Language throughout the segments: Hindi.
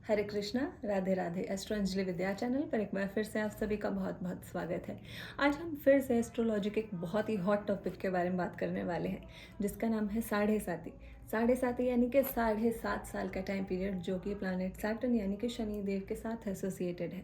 हरे कृष्णा, राधे राधे। एस्ट्रो अंजलि विद्या चैनल पर एक बार फिर से आप सभी का बहुत बहुत स्वागत है। आज हम फिर से एस्ट्रोलॉजी के एक बहुत ही हॉट टॉपिक के बारे में बात करने वाले हैं, जिसका नाम है साढ़े साती। साढ़े साती यानी कि 7.5 साल का टाइम पीरियड, जो कि प्लैनेट सैटर्न यानी कि शनि देव के साथ एसोसिएटेड है।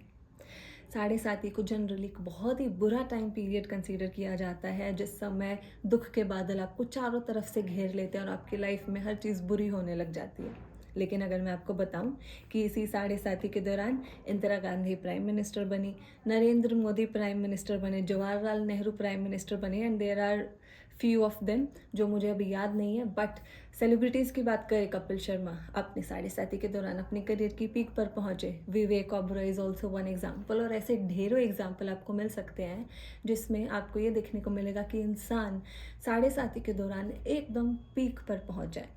साढ़े साती को जनरली एक बहुत ही बुरा टाइम पीरियड कंसीडर किया जाता है, जिस समय दुख के बादल आपको चारों तरफ से घेर लेते हैं और आपकी लाइफ में हर चीज़ बुरी होने लग जाती है। लेकिन अगर मैं आपको बताऊं कि इसी साढ़े साती के दौरान इंदिरा गांधी प्राइम मिनिस्टर बनी, नरेंद्र मोदी प्राइम मिनिस्टर बने, जवाहरलाल नेहरू प्राइम मिनिस्टर बने, and there are few of them जो मुझे अभी याद नहीं है। बट सेलिब्रिटीज़ की बात करें, कपिल शर्मा अपनी साढ़े साती के दौरान अपनी करियर की पीक पर पहुंचे। Vivek Oberoi is also one example, और ऐसे ढेरों एग्जाम्पल आपको मिल सकते हैं जिसमें आपको ये देखने को मिलेगा कि इंसान साढ़े साती के दौरान एकदम पीक पर पहुंच जाए।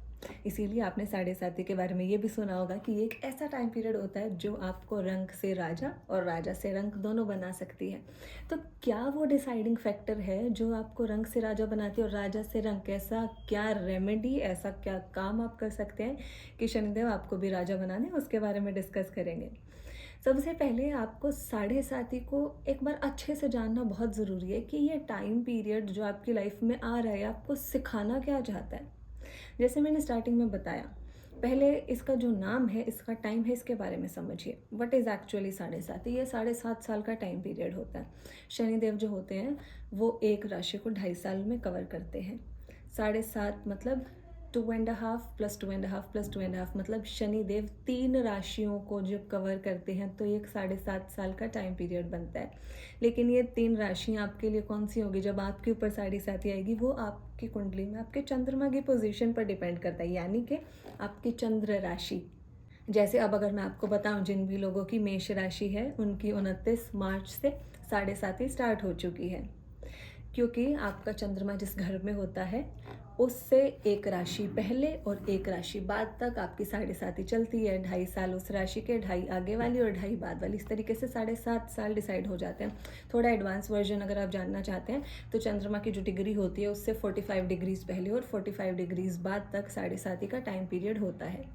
इसीलिए आपने साढ़े साती के बारे में ये भी सुना होगा कि ये एक ऐसा टाइम पीरियड होता है जो आपको रंग से राजा और राजा से रंग दोनों बना सकती है। तो क्या वो डिसाइडिंग फैक्टर है जो आपको रंग से राजा बनाती है और राजा से रंग? कैसा क्या रेमेडी, ऐसा क्या काम आप कर सकते हैं कि शनिदेव आपको भी राजा बना दें? उसके बारे में डिस्कस करेंगे। सबसे पहले आपको साढ़े साती को एक बार अच्छे से जानना बहुत ज़रूरी है कि ये टाइम पीरियड जो आपकी लाइफ में आ रहा है आपको सिखाना क्या चाहता है। जैसे मैंने स्टार्टिंग में बताया, पहले इसका जो नाम है, इसका टाइम है, इसके बारे में समझिए। व्हाट इज़ एक्चुअली साढ़े सात? ये 7.5 साल का टाइम पीरियड होता है। शनिदेव जो होते हैं वो एक राशि को 2.5 साल में कवर करते हैं। 7.5 मतलब 2.5 प्लस 2.5 प्लस 2.5 मतलब शनिदेव 3 राशियों को जब कवर करते हैं तो एक 7.5 साल का टाइम पीरियड बनता है। लेकिन ये 3 राशियाँ आपके लिए कौन सी होगी जब आपके ऊपर साढ़े साती आएगी? वो आपकी कुंडली में आपके चंद्रमा की पोजीशन पर डिपेंड करता है, यानी कि आपकी चंद्र राशि। जैसे अब अगर मैं आपको बताऊं, जिन भी लोगों की मेष राशि है उनकी 29 मार्च से साढ़े साती स्टार्ट हो चुकी है, क्योंकि आपका चंद्रमा जिस घर में होता है उससे एक राशि पहले और एक राशि बाद तक आपकी साढ़े साती चलती है। 2.5 साल उस राशि के, 2.5 आगे वाली और 2.5 बाद वाली, इस तरीके से 7.5 साल डिसाइड हो जाते हैं। थोड़ा एडवांस वर्जन अगर आप जानना चाहते हैं तो चंद्रमा की जो डिग्री होती है उससे 45 डिग्रीज पहले और 45 डिग्रीज बाद तक साढ़े साती का टाइम पीरियड होता है।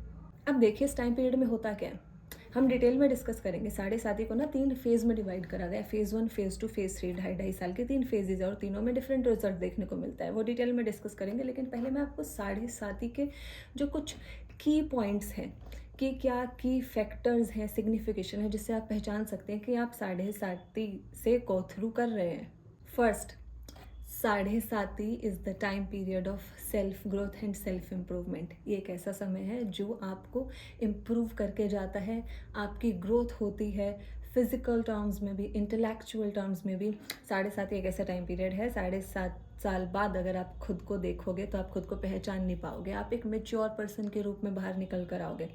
अब देखिए इस टाइम पीरियड में होता क्या है, हम डिटेल में डिस्कस करेंगे। साढ़े साती को ना 3 फेज में डिवाइड करा गया है, फेज़ 1, फेज़ 2, फेज़ 3। 2.5 साल के 3 फेजेज है और तीनों में डिफरेंट रिजल्ट देखने को मिलता है। वो डिटेल में डिस्कस करेंगे, लेकिन पहले मैं आपको साढ़े साती के जो कुछ की पॉइंट्स हैं कि क्या की फैक्टर्स हैं, सिग्निफिकेशन है, जिससे आप पहचान सकते हैं कि आप साढ़े साती से गो थ्रू कर रहे हैं। फर्स्ट, साढ़े साती is the time period of self growth and self improvement. ये एक ऐसा समय है जो आपको इम्प्रूव करके जाता है, आपकी ग्रोथ होती है फिजिकल टर्म्स में भी, इंटेलेक्चुअल टर्म्स में भी। साढ़े सात एक ऐसा टाइम पीरियड है, 7.5 साल बाद अगर आप खुद को देखोगे तो आप खुद को पहचान नहीं पाओगे, आप एक मेच्योर पर्सन के रूप में बाहर निकल कर आओगे।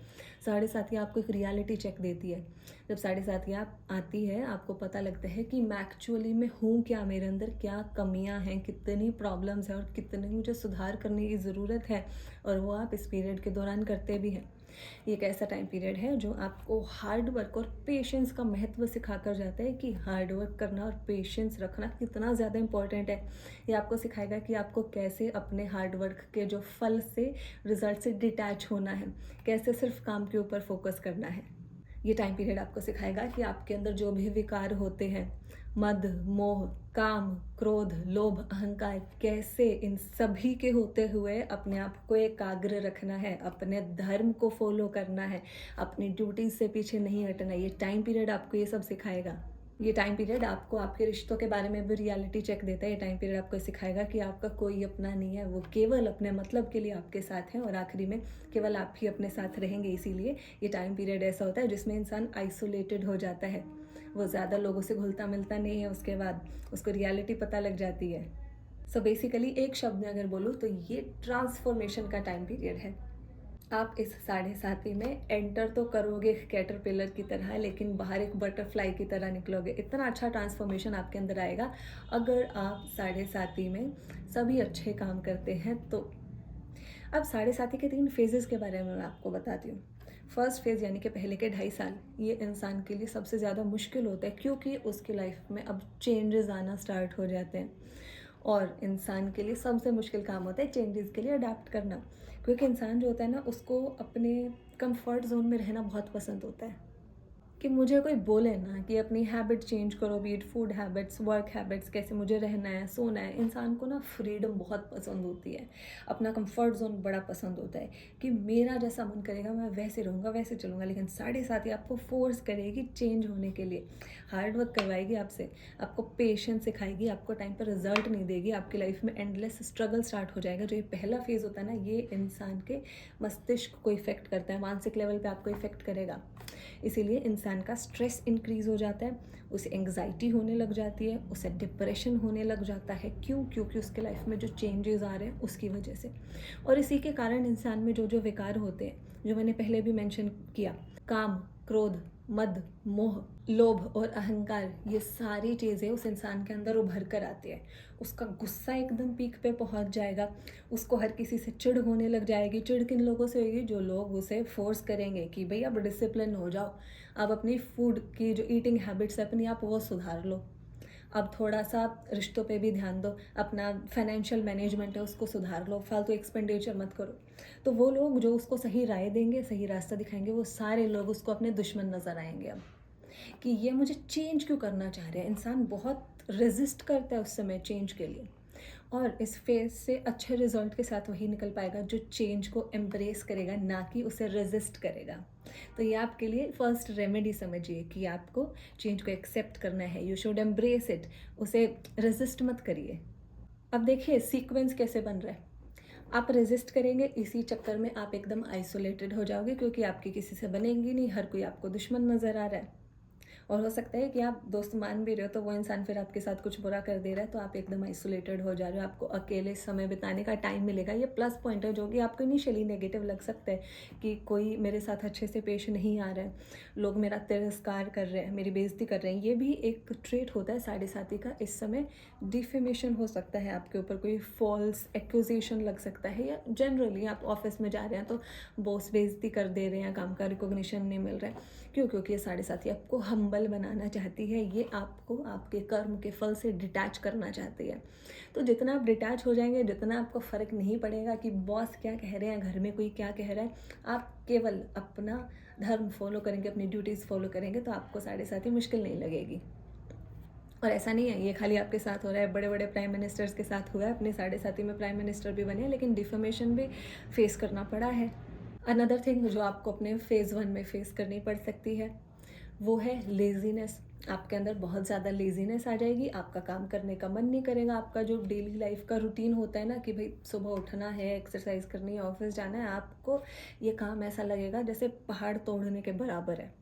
साढ़े सात आपको एक रियलिटी चेक देती है। जब साढ़े सात आप आती है आपको पता लगता है कि मैं एक्चुअली में हूँ क्या, मेरे अंदर क्या कमियाँ हैं, कितनी प्रॉब्लम्स हैं और कितनी मुझे सुधार करने की ज़रूरत है, और वो आप इस पीरियड के दौरान करते भी हैं। ये एक ऐसा टाइम पीरियड है जो आपको हार्ड वर्क और पेशेंस का महत्व सिखा कर जाता है कि हार्ड वर्क करना और पेशेंस रखना कितना ज़्यादा इंपॉर्टेंट है। ये आपको सिखाएगा कि आपको कैसे अपने हार्ड वर्क के जो फल से, रिजल्ट से डिटैच होना है, कैसे सिर्फ काम के ऊपर फोकस करना है। ये टाइम पीरियड आपको सिखाएगा कि आपके अंदर जो भी विकार होते हैं, मद, मोह, काम, क्रोध, लोभ, अहंकार, कैसे इन सभी के होते हुए अपने आप को एकाग्र रखना है, अपने धर्म को फॉलो करना है, अपनी ड्यूटीज से पीछे नहीं हटना। ये टाइम पीरियड आपको ये सब सिखाएगा। ये टाइम पीरियड आपको आपके रिश्तों के बारे में भी रियलिटी चेक देता है। ये टाइम पीरियड आपको सिखाएगा कि आपका कोई अपना नहीं है, वो केवल अपने मतलब के लिए आपके साथ है और आखिरी में केवल आप ही अपने साथ रहेंगे। इसीलिए ये टाइम पीरियड ऐसा होता है जिसमें इंसान आइसोलेटेड हो जाता है, वो ज़्यादा लोगों से घुलता मिलता नहीं है, उसके बाद उसको रियलिटी पता लग जाती है। सो बेसिकली एक शब्द में अगर बोलूँ तो ये ट्रांसफॉर्मेशन का टाइम पीरियड है। आप इस साढ़े साती में एंटर तो करोगे कैटरपिलर की तरह, लेकिन बाहर एक बटरफ्लाई की तरह निकलोगे। इतना अच्छा ट्रांसफॉर्मेशन आपके अंदर आएगा अगर आप साढ़े साती में सभी अच्छे काम करते हैं तो। अब साढ़े साती के 3 फेजेस के बारे में मैं आपको बताती हूँ। फर्स्ट फेज़ यानी कि पहले के 2.5 साल, ये इंसान के लिए सबसे ज़्यादा मुश्किल होता है, क्योंकि उसकी लाइफ में अब चेंजेस आना स्टार्ट हो जाते हैं और इंसान के लिए सबसे मुश्किल काम होता है चेंजेस के लिए अडाप्ट करना। क्योंकि इंसान जो होता है ना, उसको अपने कंफर्ट ज़ोन में रहना बहुत पसंद होता है, कि मुझे कोई बोले ना कि अपनी हैबिट चेंज करो, B it food habits, work habits, कैसे मुझे रहना है, सोना है। इंसान को ना फ्रीडम बहुत पसंद होती है, अपना कंफर्ट जोन बड़ा पसंद होता है कि मेरा जैसा मन करेगा मैं वैसे रहूँगा, वैसे चलूँगा। लेकिन साढ़े साथ ही आपको फोर्स करेगी चेंज होने के लिए, हार्ड वर्क करवाएगी आपसे, आपको पेशेंस सिखाएगी, आपको टाइम पर रिजल्ट नहीं देगी, आपकी लाइफ में एंडलेस स्ट्रगल स्टार्ट हो जाएगा। जो ये पहला फेज़ होता है ना, ये इंसान के मस्तिष्क को इफ़ेक्ट करता है, मानसिक लेवल पे आपको इफ़ेक्ट करेगा। इसीलिए इंसान का स्ट्रेस इंक्रीज़ हो जाता है, उसे एंग्जाइटी होने लग जाती है, उसे डिप्रेशन होने लग जाता है। क्यों? क्योंकि उसके लाइफ में जो चेंजेस आ रहे हैं उसकी वजह से। और इसी के कारण इंसान में जो जो विकार होते हैं, जो मैंने पहले भी मेंशन किया, काम, क्रोध, मद, मोह, लोभ और अहंकार, ये सारी चीज़ें उस इंसान के अंदर उभर कर आती है। उसका गुस्सा एकदम पीक पे पहुंच जाएगा, उसको हर किसी से चिढ़ होने लग जाएगी। चिढ़ किन लोगों से होगी? जो लोग उसे फोर्स करेंगे कि भाई अब डिसिप्लिन हो जाओ, अब अपनी फूड की जो ईटिंग हैबिट्स है अपनी, आप वो सुधार लो, अब थोड़ा सा रिश्तों पे भी ध्यान दो, अपना फाइनेंशियल मैनेजमेंट है उसको सुधार लो, फालतू एक्सपेंडिचर मत करो। तो वो लोग जो उसको सही राय देंगे, सही रास्ता दिखाएंगे, वो सारे लोग उसको अपने दुश्मन नज़र आएंगे। अब कि ये मुझे चेंज क्यों करना चाह रहे हैं, इंसान बहुत रेजिस्ट करता है उस समय चेंज के लिए। और इस फेज से अच्छे रिजल्ट के साथ वही निकल पाएगा जो चेंज को एम्ब्रेस करेगा, ना कि उसे रेजिस्ट करेगा। तो ये आपके लिए फर्स्ट रेमेडी समझिए कि आपको चेंज को एक्सेप्ट करना है, यू शुड एम्ब्रेस इट, उसे रेजिस्ट मत करिए। अब देखिए सीक्वेंस कैसे बन रहा है। आप रेजिस्ट करेंगे, इसी चक्कर में आप एकदम आइसोलेटेड हो जाओगे, क्योंकि आपकी किसी से बनेंगी नहीं, हर कोई आपको दुश्मन नज़र आ रहा है। और हो सकता है कि आप दोस्त मान भी रहे हो तो वो इंसान फिर आपके साथ कुछ बुरा कर दे रहा है, तो आप एकदम आइसोलेटेड हो जा रहे हो, आपको अकेले समय बिताने का टाइम मिलेगा। ये प्लस पॉइंट है, जो कि आपको इनिशियली नेगेटिव लग सकता है कि कोई मेरे साथ अच्छे से पेश नहीं आ रहा है, लोग मेरा तिरस्कार कर रहे हैं, मेरी बेइज्जती कर रहे हैं। ये भी एक ट्रेट होता है साढ़े साथी का। इस समय डिफेमेशन हो सकता है आपके ऊपर, कोई फॉल्स एक्यूजेशन लग सकता है, या जनरली आप ऑफिस में जा रहे हैं तो बॉस बेइज्जती कर दे रहे हैं, काम का रिकॉग्निशन नहीं मिल रहा है। क्यों? क्योंकि ये साढ़े साथी आपको हम्बल बनाना चाहती है, ये आपको आपके कर्म के फल से डिटैच करना चाहती है। तो जितना आप डिटैच हो जाएंगे, जितना आपको फ़र्क नहीं पड़ेगा कि बॉस क्या कह रहे हैं, घर में कोई क्या कह रहा है, आप केवल अपना धर्म फॉलो करेंगे, अपनी ड्यूटीज़ फॉलो करेंगे, तो आपको साढ़े साथी मुश्किल नहीं लगेगी। और ऐसा नहीं है ये खाली आपके साथ हो रहा है, बड़े बड़े प्राइम मिनिस्टर्स के साथ हुआ है, अपने साढ़े साथी में प्राइम मिनिस्टर भी बने हैं, लेकिन डिफेमेशन भी फेस करना पड़ा है। अनदर थिंग जो आपको अपने फेज़ 1 में फेस करनी पड़ सकती है, वो है लेज़ीनेस। आपके अंदर बहुत ज़्यादा लेज़ीनेस आ जाएगी, आपका काम करने का मन नहीं करेगा। आपका जो डेली लाइफ का रूटीन होता है ना कि भाई सुबह उठना है, एक्सरसाइज करनी है, ऑफिस जाना है, आपको ये काम ऐसा लगेगा जैसे पहाड़ तोड़ने के बराबर है।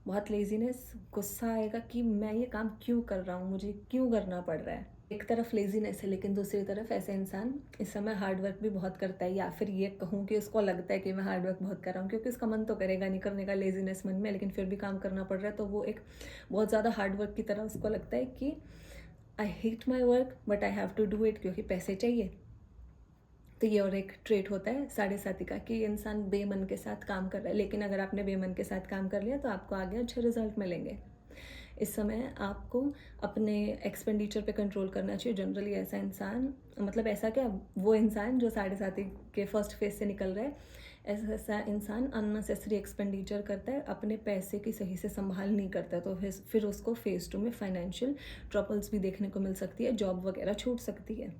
बहुत लेज़ीनेस, गुस्सा आएगा कि मैं ये काम क्यों कर रहा हूँ, मुझे क्यों करना पड़ रहा है। एक तरफ लेज़ीनेस है, लेकिन दूसरी तरफ ऐसे इंसान इस समय हार्ड वर्क भी बहुत करता है, या फिर ये कहूँ कि उसको लगता है कि मैं हार्ड वर्क बहुत कर रहा हूँ, क्योंकि उसका मन तो करेगा नहीं करने का, लेज़ीनेस मन में, लेकिन फिर भी काम करना पड़ रहा है। तो वो एक बहुत ज़्यादा हार्ड वर्क की तरह उसको लगता है कि I hate my work but I have to do it, क्योंकि पैसे चाहिए। तो ये और एक ट्रेट होता है साढ़े साथी का कि इंसान बेमन के साथ काम कर रहा है। लेकिन अगर आपने बेमन के साथ काम कर लिया तो आपको आगे अच्छे रिजल्ट मिलेंगे। इस समय आपको अपने एक्सपेंडिचर पे कंट्रोल करना चाहिए। जनरली ऐसा इंसान, मतलब ऐसा क्या, वो इंसान जो साढ़े साथी के फर्स्ट फेज से निकल रहा है, ऐसा इंसान अननेसेसरी एक्सपेंडिचर करता है, अपने पैसे की सही से संभाल नहीं करता, तो फिर उसको फेज़ 2 में फाइनेंशियल ट्रबल्स भी देखने को मिल सकती है, जॉब वगैरह छूट सकती है।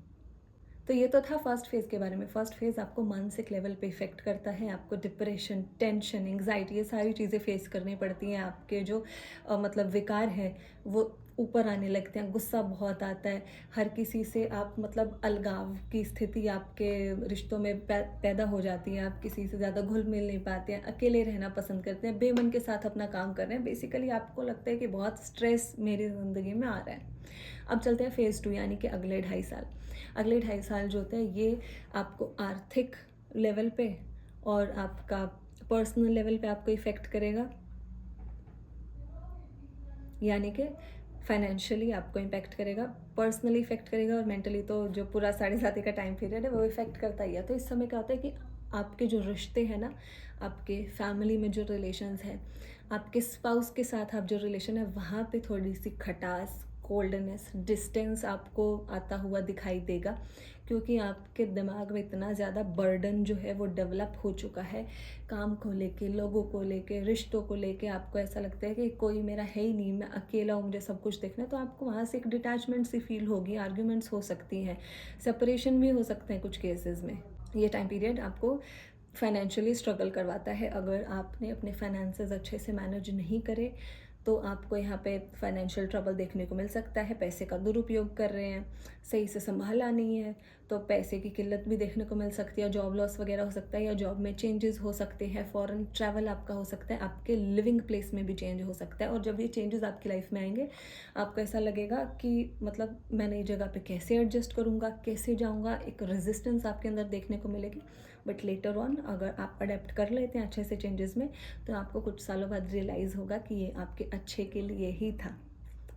तो ये तो था फर्स्ट फेज़ के बारे में। फर्स्ट फेज़ आपको मानसिक लेवल पे इफ़ेक्ट करता है, आपको डिप्रेशन, टेंशन, एंग्जाइटी, ये सारी चीज़ें फेस करनी पड़ती हैं। आपके जो मतलब विकार हैं वो ऊपर आने लगते हैं, गुस्सा बहुत आता है, हर किसी से आप मतलब अलगाव की स्थिति आपके रिश्तों में पैदा हो जाती है, आप किसी से ज़्यादा घुल मिल नहीं पाते हैं, अकेले रहना पसंद करते हैं, बेमन के साथ अपना काम कर रहे हैं। बेसिकली आपको लगता है कि बहुत स्ट्रेस मेरी ज़िंदगी में आ रहा है। अब चलते हैं फेज़ 2, यानी कि अगले 2.5 साल। अगले 2.5 साल जो होते हैं ये आपको आर्थिक लेवल पे और आपका पर्सनल लेवल पे आपको इफ़ेक्ट करेगा, यानी कि फाइनेंशियली आपको इम्पैक्ट करेगा, पर्सनली इफ़ेक्ट करेगा, और मेंटली तो जो पूरा साढ़े साथी का टाइम पीरियड है वो इफ़ेक्ट करता ही है। तो इस समय क्या होता है कि आपके जो रिश्ते हैं ना, आपके फैमिली में जो रिलेशंस हैं, आपके स्पाउस के साथ आप जो रिलेशन है, वहाँ पे थोड़ी सी खटास, कोल्डनेस, डिस्टेंस आपको आता हुआ दिखाई देगा, क्योंकि आपके दिमाग में इतना ज़्यादा बर्डन जो है वो डेवलप हो चुका है काम को लेके, लोगों को लेके, रिश्तों को लेके। आपको ऐसा लगता है कि कोई मेरा है ही नहीं, मैं अकेला हूँ, मुझे सब कुछ देखना है। तो आपको वहाँ से एक डिटैचमेंट सी फील होगी, आर्ग्यूमेंट्स हो सकती हैं, सेपरेशन भी हो सकते हैं कुछ केसेस में। ये टाइम पीरियड आपको फाइनेंशियली स्ट्रगल करवाता है। अगर आपने अपने फाइनेंसेस अच्छे से मैनेज नहीं करे तो आपको यहाँ पे फाइनेंशियल ट्रबल देखने को मिल सकता है। पैसे का दुरुपयोग कर रहे हैं, सही से संभाला नहीं है, तो पैसे की किल्लत भी देखने को मिल सकती है। जॉब लॉस वगैरह हो सकता है, या जॉब में चेंजेस हो सकते हैं, फॉरेन ट्रैवल आपका हो सकता है, आपके लिविंग प्लेस में भी चेंज हो सकता है। और जब ये चेंजेस आपकी लाइफ में आएंगे, आपको ऐसा लगेगा कि मतलब मैं नई जगह पे कैसे एडजस्ट करूँगा, कैसे जाऊँगा, एक रेजिस्टेंस आपके अंदर देखने को मिलेगी। बट लेटर ऑन अगर आप अडेप्ट कर लेते हैं अच्छे से चेंजेस में, तो आपको कुछ सालों बाद रियलाइज़ होगा कि ये आपके अच्छे के लिए ही था,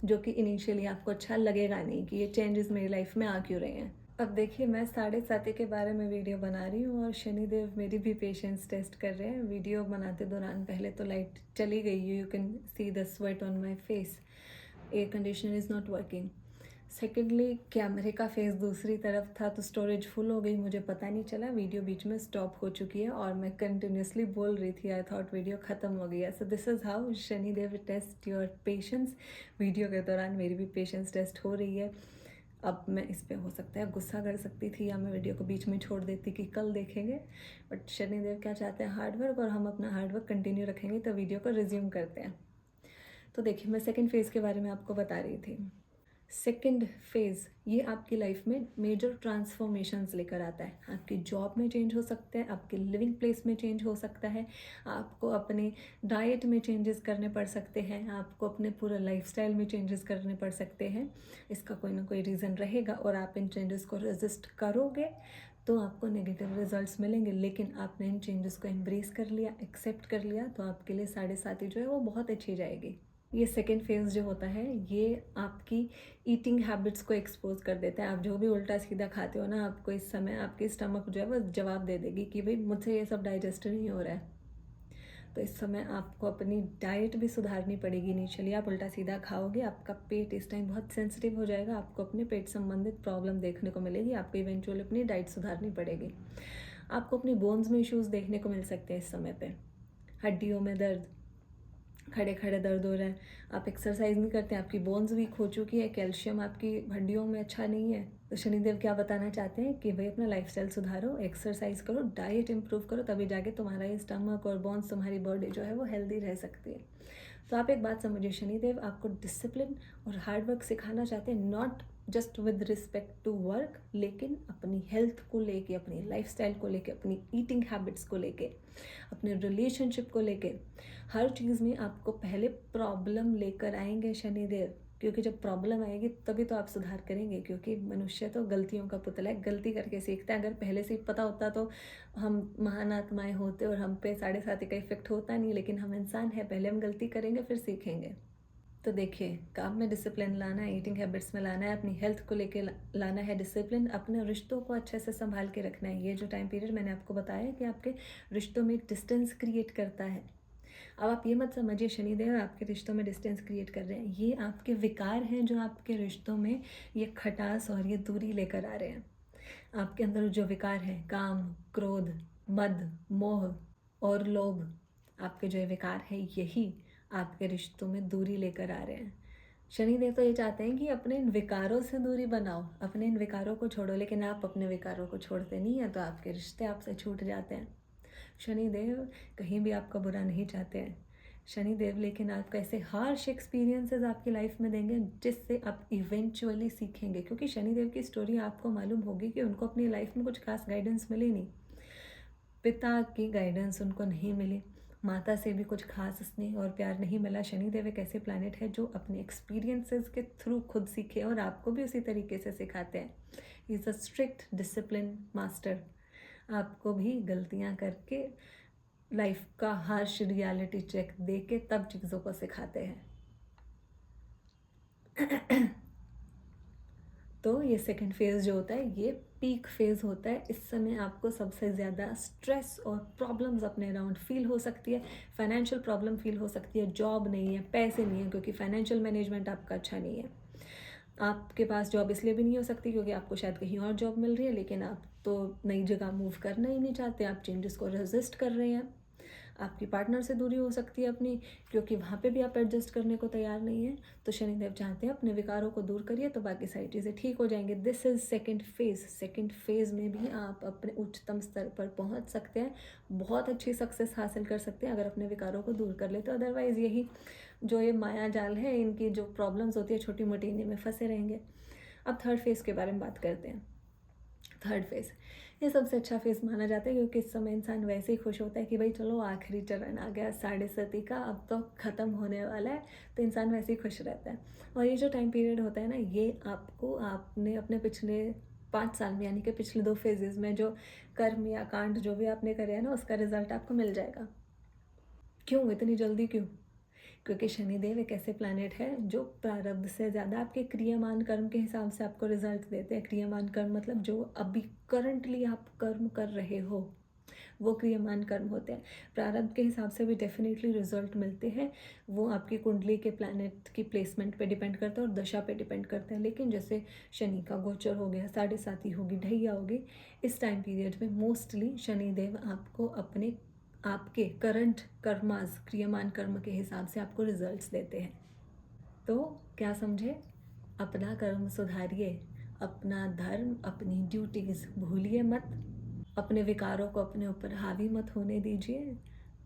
जो कि इनिशियली आपको अच्छा लगेगा नहीं कि ये चेंजेस मेरी लाइफ में आ क्यों रहे हैं। अब देखिए, मैं 7:30 के बारे में वीडियो बना रही हूँ और शनिदेव मेरी भी पेशेंस टेस्ट कर रहे हैं। वीडियो बनाते दौरान पहले तो लाइट चली गई, you can see the sweat on my face, air conditioner is not working. Secondly, कैमरे का फेस दूसरी तरफ था तो स्टोरेज फुल हो गई, मुझे पता नहीं चला, वीडियो बीच में स्टॉप हो चुकी है और मैं कंटिन्यूसली बोल रही थी। आई थॉट वीडियो ख़त्म हो गई है। So this is how Shanidev test your patience. Video के दौरान मेरी भी पेशेंस टेस्ट हो रही है। अब मैं इस पे हो सकता है गुस्सा कर सकती थी, या मैं वीडियो को बीच में छोड़ देती कि कल देखेंगे। बट शनिदेव क्या चाहते हैं, हार्डवर्क, और हम अपना हार्डवर्क कंटिन्यू रखेंगे। तो वीडियो को रिज्यूम करते हैं। तो देखिए, मैं सेकेंड फेज़ के बारे में आपको बता रही थी। सेकेंड फेज़ ये आपकी लाइफ में मेजर ट्रांसफॉर्मेशंस लेकर आता है। आपकी जॉब में चेंज हो सकता है, आपके लिविंग प्लेस में चेंज हो सकता है, आपको अपने डाइट में चेंजेस करने पड़ सकते हैं, आपको अपने पूरे लाइफस्टाइल में चेंजेस करने पड़ सकते हैं। इसका कोई ना कोई रीज़न रहेगा और आप इन चेंजेस को रेजिस्ट करोगे तो आपको नेगेटिव रिजल्ट्स मिलेंगे। लेकिन आपने इन चेंजेस को एम्ब्रेस कर लिया, एक्सेप्ट कर लिया, तो आपके लिए 7:30 जो है वो बहुत अच्छी जाएगी। ये सेकेंड फेज़ जो होता है ये आपकी ईटिंग हैबिट्स को एक्सपोज कर देता है। आप जो भी उल्टा सीधा खाते हो ना, आपको इस समय आपकी स्टमक जो है वो जवाब दे देगी कि भाई मुझसे ये सब डाइजेस्ट नहीं हो रहा है। तो इस समय आपको अपनी डाइट भी सुधारनी पड़ेगी। इनिशियली आप उल्टा सीधा खाओगे, आपका पेट इस टाइम बहुत सेंसिटिव हो जाएगा, आपको अपने पेट संबंधित प्रॉब्लम देखने को मिलेगी, आपको इवेंचुअली अपनी डाइट सुधारनी पड़ेगी। आपको अपनी बोन्स में इश्यूज़ देखने को मिल सकते हैं इस समय पे, हड्डियों में दर्द, खड़े खड़े दर्द हो रहा है, आप एक्सरसाइज नहीं करते, आपकी बोन्स वीक हो चुकी है, कैल्शियम आपकी हड्डियों में अच्छा नहीं है। तो शनिदेव क्या बताना चाहते हैं कि भाई अपना लाइफस्टाइल सुधारो, एक्सरसाइज करो, डाइट इंप्रूव करो, तभी जाके तुम्हारा ये स्टमक और बोन्स, तुम्हारी बॉडी जो है वो हेल्दी रह सकती है। तो आप एक बात समझिए, शनिदेव आपको डिसिप्लिन और हार्डवर्क सिखाना चाहते हैं, not just with respect to work, लेकिन अपनी हेल्थ को लेके, अपनी लाइफस्टाइल को लेके, अपनी ईटिंग हैबिट्स को लेके, अपने रिलेशनशिप को लेके, हर चीज़ में आपको पहले प्रॉब्लम लेकर आएंगे शनिदेव। क्योंकि जब प्रॉब्लम आएगी तभी तो आप सुधार करेंगे, क्योंकि मनुष्य तो गलतियों का पुतला है, गलती करके सीखता है। अगर पहले से ही पता होता तो हम महान आत्माएं होते और हम पे 7:30 का इफेक्ट होता नहीं, लेकिन हम इंसान हैं, पहले हम गलती करेंगे फिर सीखेंगे। तो देखिए, काम में डिसिप्लिन लाना है, ईटिंग हैबिट्स में लाना है, अपनी हेल्थ को लेके लाना है डिसिप्लिन, अपने रिश्तों को अच्छे से संभाल के रखना है। ये जो टाइम पीरियड मैंने आपको बताया कि आपके रिश्तों में एक डिस्टेंस क्रिएट करता है। अब आप ये मत समझिए शनिदेव आपके रिश्तों में डिस्टेंस क्रिएट कर रहे हैं, ये आपके विकार हैं जो आपके रिश्तों में ये खटास और ये दूरी लेकर आ रहे हैं। आपके अंदर जो विकार हैं, काम, क्रोध, मद, मोह और लोभ, आपके जो विकार हैं यही आपके रिश्तों में दूरी लेकर आ रहे हैं। शनिदेव तो ये चाहते हैं कि अपने इन विकारों से दूरी बनाओ, अपने इन विकारों को छोड़ो, लेकिन आप अपने विकारों को छोड़ते नहीं हैं, तो आपके रिश्ते आपसे छूट जाते हैं। शनिदेव कहीं भी आपका बुरा नहीं चाहते हैं शनिदेव, लेकिन आपको ऐसे हार्श एक्सपीरियंसेस आपकी लाइफ में देंगे जिससे आप इवेंचुअली सीखेंगे। क्योंकि शनिदेव की स्टोरी आपको मालूम होगी कि उनको अपनी लाइफ में कुछ खास गाइडेंस मिली नहीं, पिता की गाइडेंस उनको नहीं मिली, माता से भी कुछ खास स्नेह और प्यार नहीं मिला। शनिदेव एक ऐसे प्लैनेट है जो अपने एक्सपीरियंसेस के थ्रू खुद सीखे और आपको भी उसी तरीके से सिखाते हैं। He is a strict discipline master. आपको भी गलतियां करके लाइफ का हार्श रियलिटी चेक दे के तब चीज़ों को सिखाते हैं। तो ये सेकंड फेज़ जो होता है ये पीक फेज़ होता है। इस समय आपको सबसे ज़्यादा स्ट्रेस और प्रॉब्लम्स अपने अराउंड फील हो सकती है। फाइनेंशियल प्रॉब्लम फील हो सकती है, जॉब नहीं है, पैसे नहीं है, क्योंकि फाइनेंशियल मैनेजमेंट आपका अच्छा नहीं है। आपके पास जॉब इसलिए भी नहीं हो सकती क्योंकि आपको शायद कहीं और जॉब मिल रही है, लेकिन आप तो नई जगह मूव करना ही नहीं चाहते, आप चेंजेस को रेजिस्ट कर रहे हैं। आपकी पार्टनर से दूरी हो सकती है अपनी, क्योंकि वहाँ पे भी आप एडजस्ट करने को तैयार नहीं हैं। तो शनिदेव चाहते हैं अपने विकारों को दूर करिए तो बाकी सारी चीज़ें ठीक हो जाएंगी। This is second phase. Second phase में भी आप अपने उच्चतम स्तर पर पहुँच सकते हैं, बहुत अच्छी सक्सेस हासिल कर सकते हैं अगर अपने विकारों को दूर कर ले तो। अदरवाइज़ यही जो ये माया जाल है, इनकी जो प्रॉब्लम्स होती है छोटी मोटी, इन्हीं में फंसे रहेंगे। अब थर्ड फेज़ के बारे में बात करते हैं। थर्ड फेज़ ये सबसे अच्छा फेज़ माना जाता है क्योंकि इस समय इंसान वैसे ही खुश होता है कि भाई चलो आखिरी चरण आ गया साढ़े सती का, अब तो ख़त्म होने वाला है, तो इंसान वैसे ही खुश रहता है। और ये जो टाइम पीरियड होता है ना, ये आपको आपने अपने पिछले 5 साल में, यानी कि पिछले 2 फेजेज़ में जो कर्म या कांड जो भी आपने करे हैं ना, उसका रिजल्ट आपको मिल जाएगा। क्यों इतनी जल्दी क्यों? क्योंकि शनिदेव एक ऐसे प्लैनेट है जो प्रारब्ध से ज़्यादा आपके क्रियामान कर्म के हिसाब से आपको रिजल्ट देते हैं। क्रियामान कर्म मतलब जो अभी करंटली आप कर्म कर रहे हो, वो क्रियामान कर्म होते हैं। प्रारब्ध के हिसाब से भी डेफिनेटली रिजल्ट मिलते हैं, वो आपकी कुंडली के प्लैनेट की प्लेसमेंट पे डिपेंड करता है और दशा पे डिपेंड करता है। लेकिन जैसे शनि का गोचर हो गया, साढ़े साती होगी, ढैया होगी, इस टाइम पीरियड में मोस्टली शनिदेव आपको अपने आपके करंट कर्मास क्रियमान कर्म के हिसाब से आपको रिजल्ट्स देते हैं। तो क्या समझे? अपना कर्म सुधारिए, अपना धर्म, अपनी ड्यूटीज़ भूलिए मत, अपने विकारों को अपने ऊपर हावी मत होने दीजिए,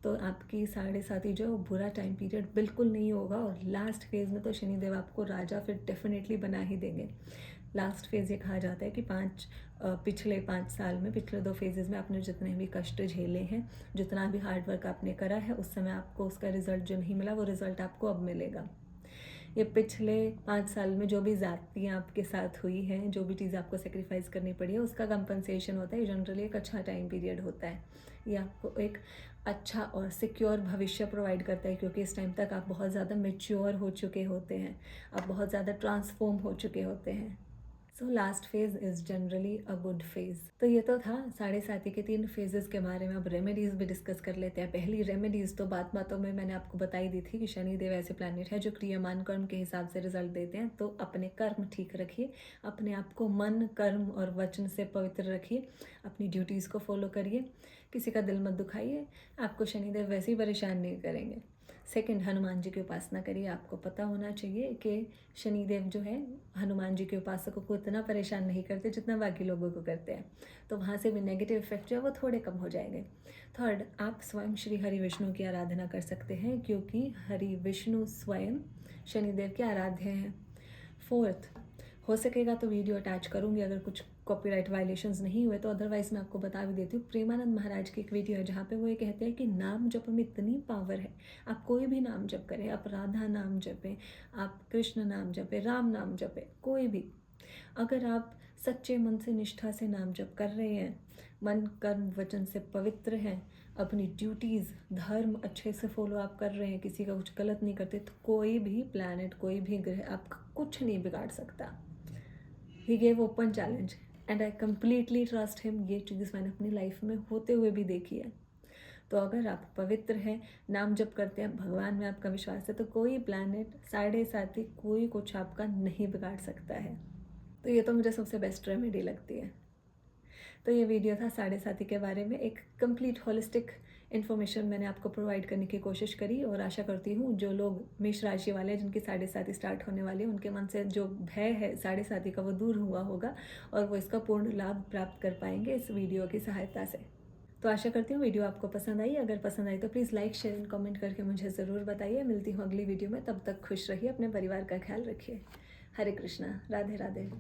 तो आपकी साढ़े साती जो बुरा टाइम पीरियड बिल्कुल नहीं होगा। और लास्ट फेज़ में तो शनिदेव आपको राजा फिर डेफिनेटली बना ही देंगे। लास्ट फेज़ ये कहा जाता है कि पिछले 5 साल में, पिछले 2 फेजेज़ में आपने जितने भी कष्ट झेले हैं, जितना भी हार्ड वर्क आपने करा है, उस समय आपको उसका रिजल्ट जो नहीं मिला वो रिजल्ट आपको अब मिलेगा। ये पिछले 5 साल में जो भी ज़्यादतियाँ आपके साथ हुई हैं, जो भी चीज़ आपको सेक्रीफाइस करनी पड़ी है, उसका कंपनसेशन होता है। ये जनरली एक अच्छा टाइम पीरियड होता है। ये आपको एक अच्छा और सिक्योर भविष्य प्रोवाइड करता है क्योंकि इस टाइम तक आप बहुत ज़्यादा मैच्योर हो चुके होते हैं, आप बहुत ज़्यादा ट्रांसफॉर्म हो चुके होते हैं। So last phase is generally a good phase. तो ये तो था साढ़े साती के 3 फेजेज़ के बारे में। अब रेमेडीज़ भी डिस्कस कर लेते हैं। पहली रेमेडीज़ तो बात बातों में मैंने आपको बताई दी थी कि शनिदेव ऐसे प्लैनेट है जो क्रियामान कर्म के हिसाब से रिजल्ट देते हैं। तो अपने कर्म ठीक रखिए, अपने आप को मन, कर्म और वचन से पवित्र रखिए, अपनी ड्यूटीज़ को फॉलो करिए, किसी का दिल मत दुखाइए, आपको शनिदेव वैसे ही परेशान नहीं करेंगे। सेकंड, हनुमान जी की उपासना करिए। आपको पता होना चाहिए कि शनिदेव जो है हनुमान जी के उपासकों को इतना परेशान नहीं करते जितना बाकी लोगों को करते हैं, तो वहाँ से भी नेगेटिव इफेक्ट जो है वो थोड़े कम हो जाएंगे। थर्ड, आप स्वयं श्री हरि विष्णु की आराधना कर सकते हैं क्योंकि हरि विष्णु स्वयं शनिदेव के आराध्य हैं। फोर्थ, हो सकेगा तो वीडियो अटैच करूँगी अगर कुछ कॉपीराइट वायलेशंस नहीं हुए तो, अदरवाइज मैं आपको बता भी देती हूँ। प्रेमानंद महाराज की एक वीडियो है जहाँ पे वो ये कहते हैं कि नाम जप में इतनी पावर है। आप कोई भी नाम जप करें, आप राधा नाम जपें, आप कृष्ण नाम जपें, राम नाम जपें, कोई भी, अगर आप सच्चे मन से निष्ठा से नाम जप कर रहे हैं, मन कर्म वचन से पवित्र हैं, अपनी ड्यूटीज़ धर्म अच्छे से फॉलो आप कर रहे हैं, किसी का कुछ गलत नहीं करते, तो कोई भी प्लैनेट, कोई भी ग्रह आपका कुछ नहीं बिगाड़ सकता। He gave open challenge and I completely trust him. ये चीज़ मैंने अपनी लाइफ में होते हुए भी देखी है। तो अगर आप पवित्र हैं, नाम जप करते हैं, भगवान में आपका विश्वास है, तो कोई प्लैनेट, साढ़े साथी, कोई कुछ आपका नहीं बिगाड़ सकता है। तो ये तो मुझे सबसे बेस्ट रेमेडी लगती है। तो ये वीडियो था साढ़े साती के बारे में, एक कंप्लीट होलिस्टिक इन्फॉर्मेशन मैंने आपको प्रोवाइड करने की कोशिश करी और आशा करती हूँ जो लोग मेष राशि वाले हैं जिनकी साढ़े साती स्टार्ट होने वाली है, उनके मन से जो भय है साढ़े साती का वो दूर हुआ होगा और वो इसका पूर्ण लाभ प्राप्त कर पाएंगे इस वीडियो की सहायता से। तो आशा करती हूँ वीडियो आपको पसंद आई। अगर पसंद आई तो please like, share and comment करके मुझे ज़रूर बताइए। मिलती हूँ अगली वीडियो में, तब तक खुश रहिए, अपने परिवार का ख्याल रखिए। हरे कृष्णा, राधे राधे।